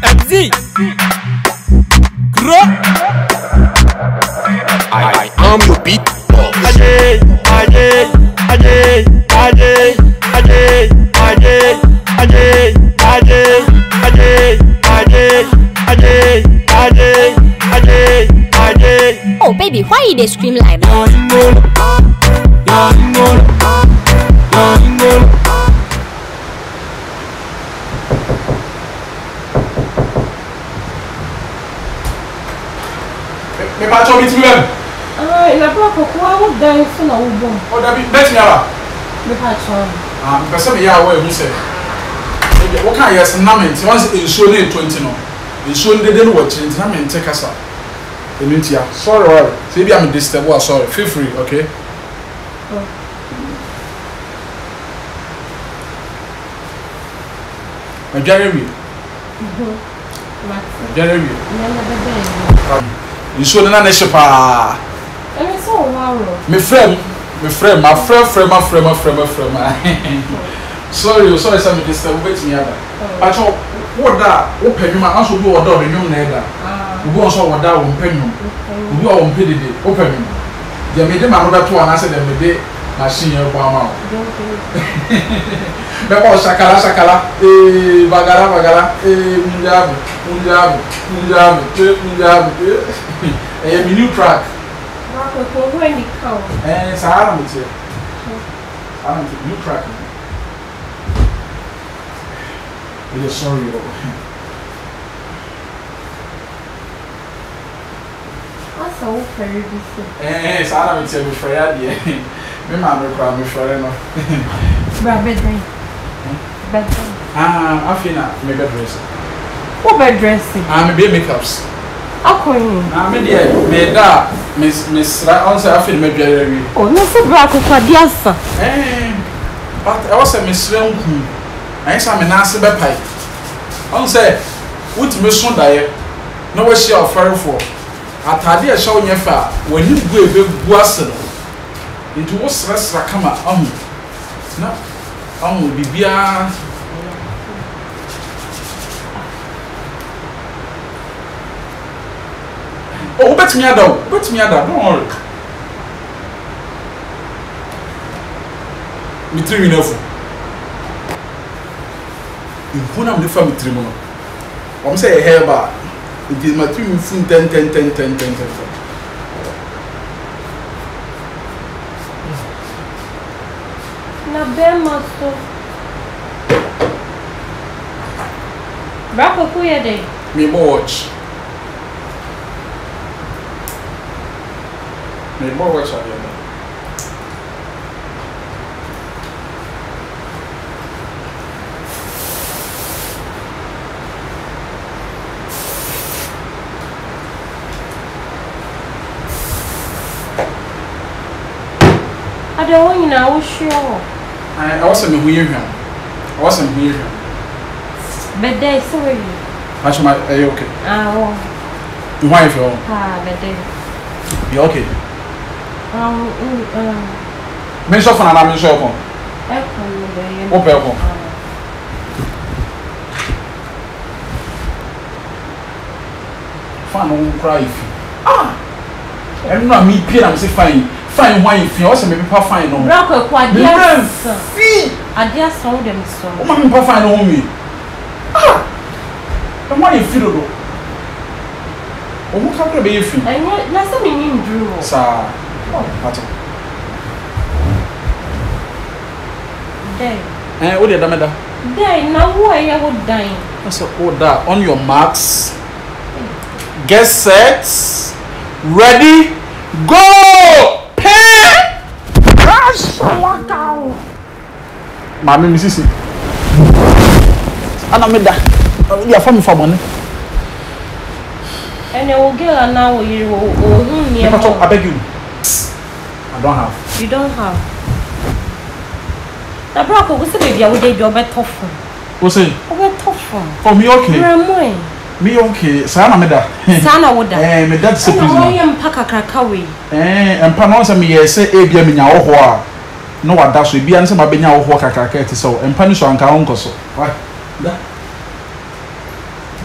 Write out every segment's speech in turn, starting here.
MZ Gro I am your beat boss. Ajay Ajay Ajay Ajay Ajay Ajay Ajay Ajay Ajay Ajay Ajay Ajay Ajay Ajay. Oh baby, why you dey scream like that? Me patch up with them. Na block ko wa dan so na wo bom. Oh, that be bet me ala. Me patch on. Person me ya where you say. What kind yes nament once ensure na 20 no. Ensure dey no watch it na me take asa. Emintia. Sorry, all. Say be am disturb or sorry. Feel free, okay? Oh. Jeremy. Jeremy. You show na nation pa. So wow. My friend. Sorry, some disturb wait me ada. But what that? What penny man also do order the nyum na eda. We go so what that won penny. We go on pedide. Open. They made them another two and I said them dey machine here for am. Beko shakala bagara munjabu a new track Ko when the cow. Sahara mutie new track we sorry Asa wo fere bi se. Sahara mutie me fire dey me ma me kra me fire no Bra bedroom. Afina me bed dress. What bed dressing? Me be makeups. Akoyin. Me dey me da miss on say afina me dware wi. Oh, no so bra ko kwadi asa. But I was a miss hu. I say me na ase be pai. On say wuti me so dae. No we share offer for. Atade a show nyefa wani gu ebe gu ase no. Into wo sra kama na bibia oh bet me ada don't worry me three enough in kuna me fa me three mo no say hair ba it is my three me fun 10 Na bema so. Bra ko ku ye dey. me watch again. Ade wo nyina wo hwe. I wasn't here. Bedday so we. Actually, are you okay? Oh. You want if you Bedday. you okay? Me so fun na me so ko. O pe ko. Fan on cry if. Em no me pia na me say fine. Fine why if you also me pa fine no. Bra ko adia. Fi. Adia so dem so. O ma me pa fine no me. And why you feel do? O mo ka be fi. Enye na se me ni ndru. Sa. Ato. Day. What did you do? Day na wo e wo dan. So order on your marks. Get set. Ready. Go. Pen. Crash. Waka. Mami mi sisi. Ana me da. Ya fa mi fa money. Ene wo girl na wo yiri wo hu ni e. I beg you. I don't have. You don't have. Na bra ko se baby a wo dey do be tough. What say? O be tough. For me okay. Ramoy. Me okay. Sana me da. Sana wo da. Me that se No prison. yam paka kraka we. Empa no se me ye se e bia me nya wo ho a. No wada so bia nse ma benya wo ho kakaka ti so. Empa ni so anka won koso. Why? Da.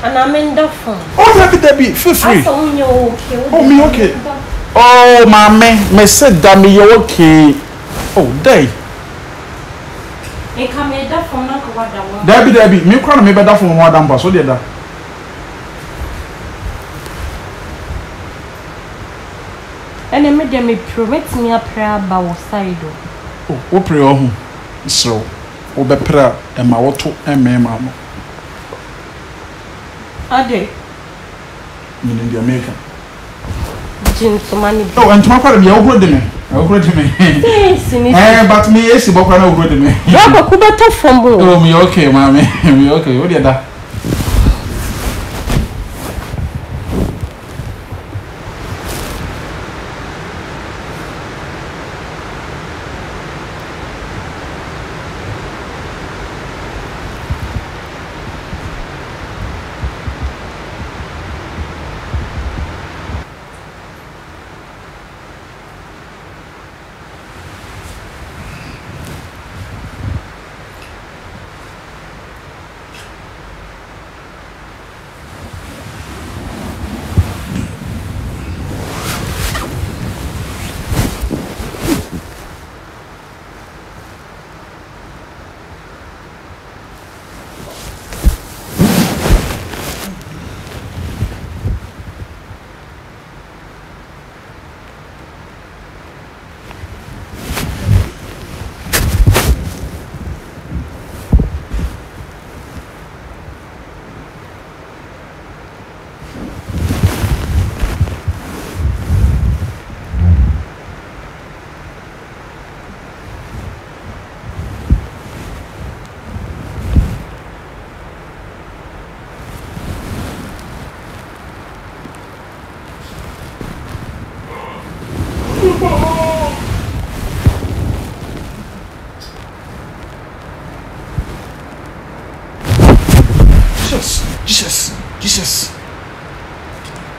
And I'm in the phone. Oh, Debbie, feel free. I saw you okay. Oh, me okay. Oh, me said that me you okay. Oh, day. E come in the phone, Uncle Wada. Debbie, me cry me better for more than pass. What did that? And then me promise me a prayer about side. Oh, what pray oh, so, oh, be prayer and my auto and me, mamma. Ade. In the American. Jim, money. Oh, and tomorrow I'm your good me. Oh, good me. Eh, but me, yes, you both are no good me. Rabba Kubata from Boo. Oh, me okay, mammy. Me okay. What did that?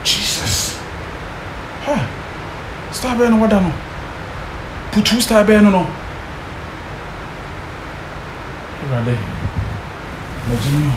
Jesus. Huh. Star Ben, what done? Put two star Ben, no. Ready. Virginia.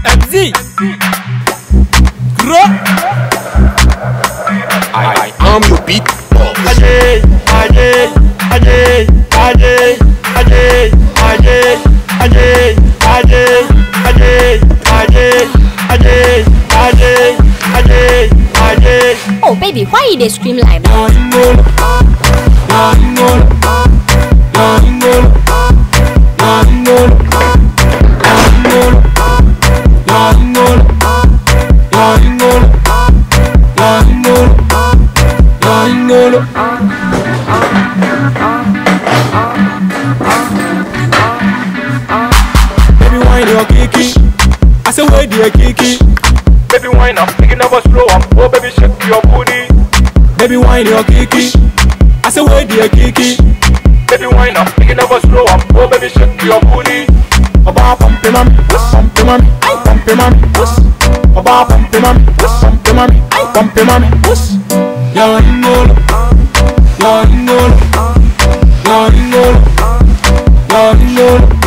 MZ Grow I am your beat boss. Oh baby, why you they scream like that? Baby wine your kiki. I say where the kiki. Baby wine up, make it never slow up. Oh baby shake your booty. Baby wine your kiki. I say where the kiki. Baby wine up, make it never slow up. Oh baby shake your booty. Oba pump mami, pump mami, ay pump mami, oba pump mami, pump mami, ay pump mami. Ya ingolo, ya ingolo, ya ingolo, ya ingolo.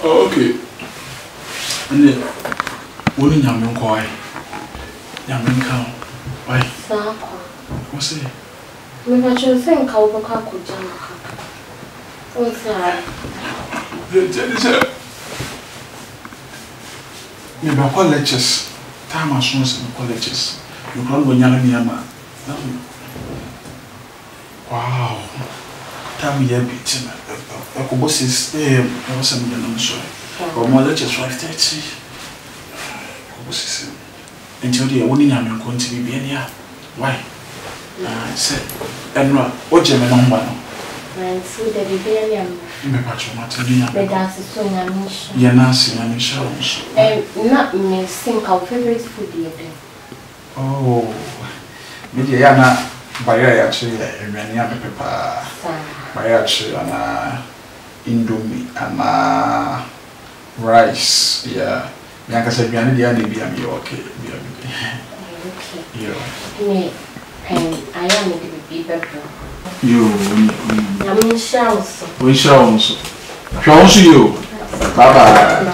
Okay. And then, only Yamin Koi. Yamin Cow. Why? What's it? I should think I'll go back with Jam. What's that? maybe colleges. Time as soon as colleges. You can't go young man. Wow. Time you beat I could boss is I was I'm sorry. Or more lectures 5:30. Until the only I'm going to be here. Why? I said, and what German number? And so the rebellion. Me patch Martina. The dance is so yummy. Yanasi and Michelle. And not me think our favorite food yet. Oh, Mediana by actually many other pepper. By actually and Indomie and rice. Yeah. Yanka said, be okay. Me, and I am going to be better. You, I shells. We shall see you. Bye bye.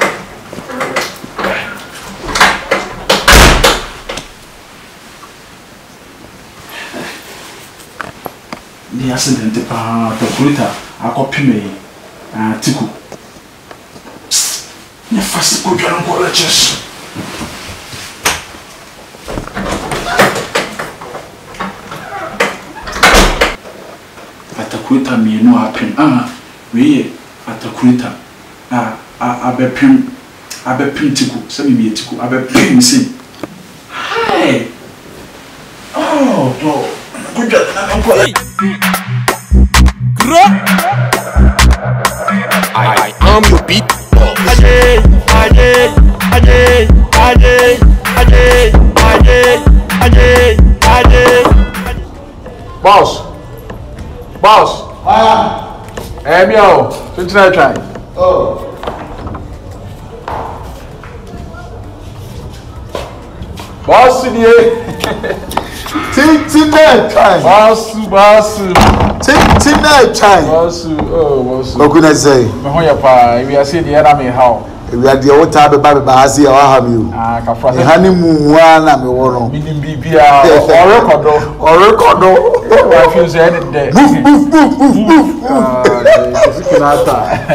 The accident, the Kurita, I copy me, Tiku. The first good young colleges. Atakurita me no happen. We atakurita. Abepim Tiku. Send me Tiku. Abepim see. Hi. Oh, good job. I am your beat Boss. Hey, yo. Since I try. Oh. Boss, Tin that time. Boss. Tin that time. Boss. What could I say? We are seeing the enemy how. We are the old type of Bible, I see how have you. The honeymoon one, I'm a war. Meaning BBR or record. I feel any day.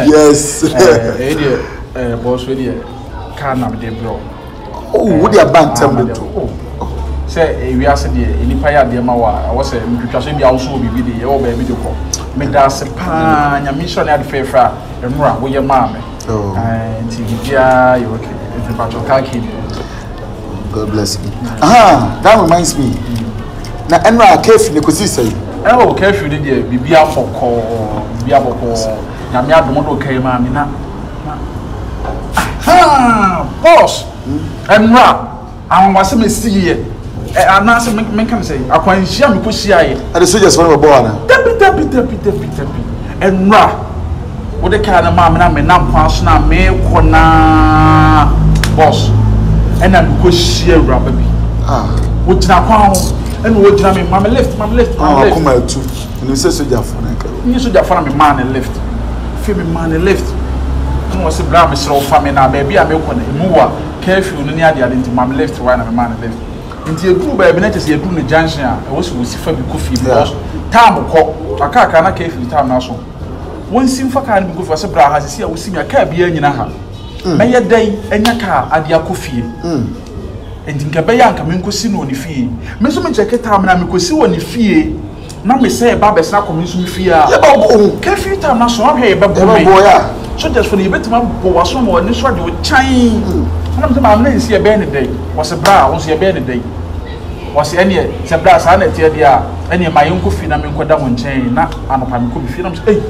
Yes. Boss, really can't have the bro. Oh, what your bank tell me to? Say, we are saying, in Paya de Mawa, I was saying, because we also be with the old baby to call. Medas a pan, a mission at fair fra, and run with your mammy. Oh, and Tia, you okay? It's about your khaki. God bless you. That reminds me. Now, Enra carefully, because he say, oh, carefully, dear, be out for call, be out for call. Now, me have the model came, mammy. Boss, Enra, I was a see it. I'm not saying, can say, I can't share me push here. And the soldiers were born. Deppy. And Ra. What the kind of mamma and I'm passing now, may corner boss. And I'm going to share rubber. What's now? And what did I mean? Mamma left. I'll come out too. And you say, you should have found me man and left. Female man and left. I was a brown so family now, baby. I'm going to move. Careful, near the identity, mamma left, one of a man left. Into a group by Benetis, a group in Junction. I was with Fabi Coffee because time call. I can't carefully time now. One simple can go for a bra has a see a cab here in Naha. May a day and your car at the coffee. And in Cabayan, come in on the fee. Miss Jacket time and I could see on the fee. Now me say Babes now comes with fear. Carefully time now, so I'm here, but boy. So just for the bit of was someone this one would chime. I'm not see a banner day. Was a bra, was a banner day. Was any brass and any of my uncle Finam and down chain, not and I'm could be films. Hey,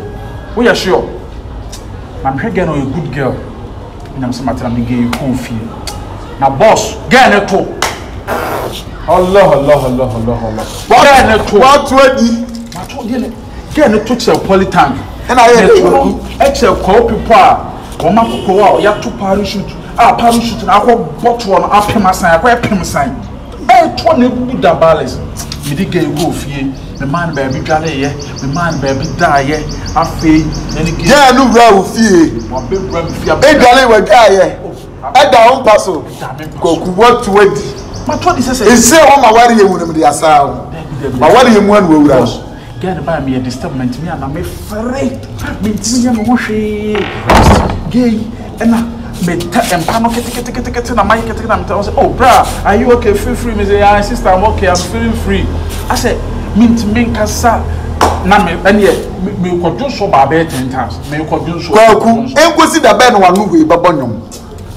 we are sure. I'm again a good girl. And I'm some matter of gay coffee. Now, boss, get it too. Allah. What 20? Get it to a polytank. And I had Excel call people. One man go out, you have to parachute. Parachute, and I got bottle on up my sign, I got him sign. Hey, 20 good balance. You did get go fear. The man baby galley, the man baby die, I feel. Yeah, no row fear. One big ram fear. Hey, darling, we're die. I don't pass over. Go what 20. My 20 says, it's say, oh, my worry, you wouldn't be a sound. My worry, you won't will. Get by me a disturbance, me and I'm afraid. Me, I'm gay, and me empano kete na my kete na me tell say, oh bra, are you okay? Feel free. Me say, yeah, sister, I'm okay. I'm feeling free. I said, mint kasa na me me ko jo so ba be 10 times. Me ko jo so. Kwaku, enkosi da be no wanu we babonyom.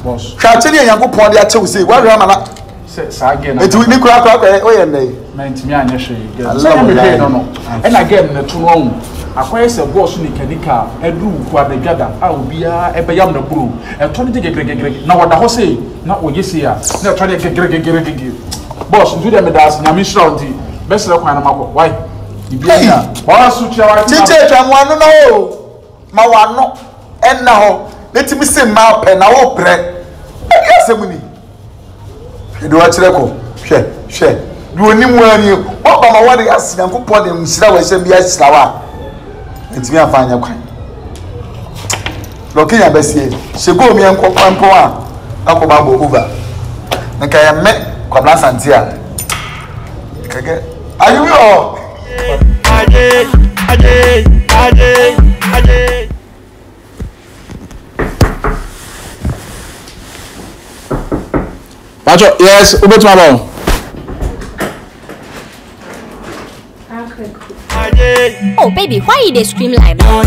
Boss. Hwa chiri Yankopon de achew say, wa rama na Say again. etu ni kura o ye ndey. Na ntimi anya hwe. Say me hwe no. And again na to no. Akwai se boss ni kanika edu ku abegada a obia ebeyam na buru e to ne gegegegege na wada ho sei na oyesi a na to ne gegegegege boss ndu de me das nyame shira onti besere kwan na makọ why ibia ya wa su tia wa chiche twa mo anu no o ma wano enna ho letimi se ma pe na wo pre yasemuni edo wa kire ko hwe du onim wani o ba ma wade as Yankopon de mshira wa hyem bia hyira wa ntimi afanya kwan lokin ya besie shego mi enko kwampo a akoba go over nka ya me kwabla santia kage ayu yo aje Pacho, yes, ubetuma ba. Oh baby, why you dey scream like that?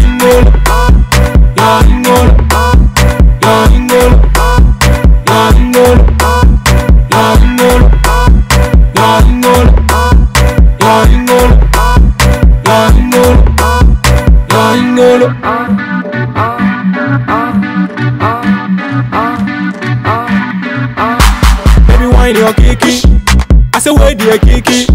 Baby, wine your kiki. I say, where do you kiki?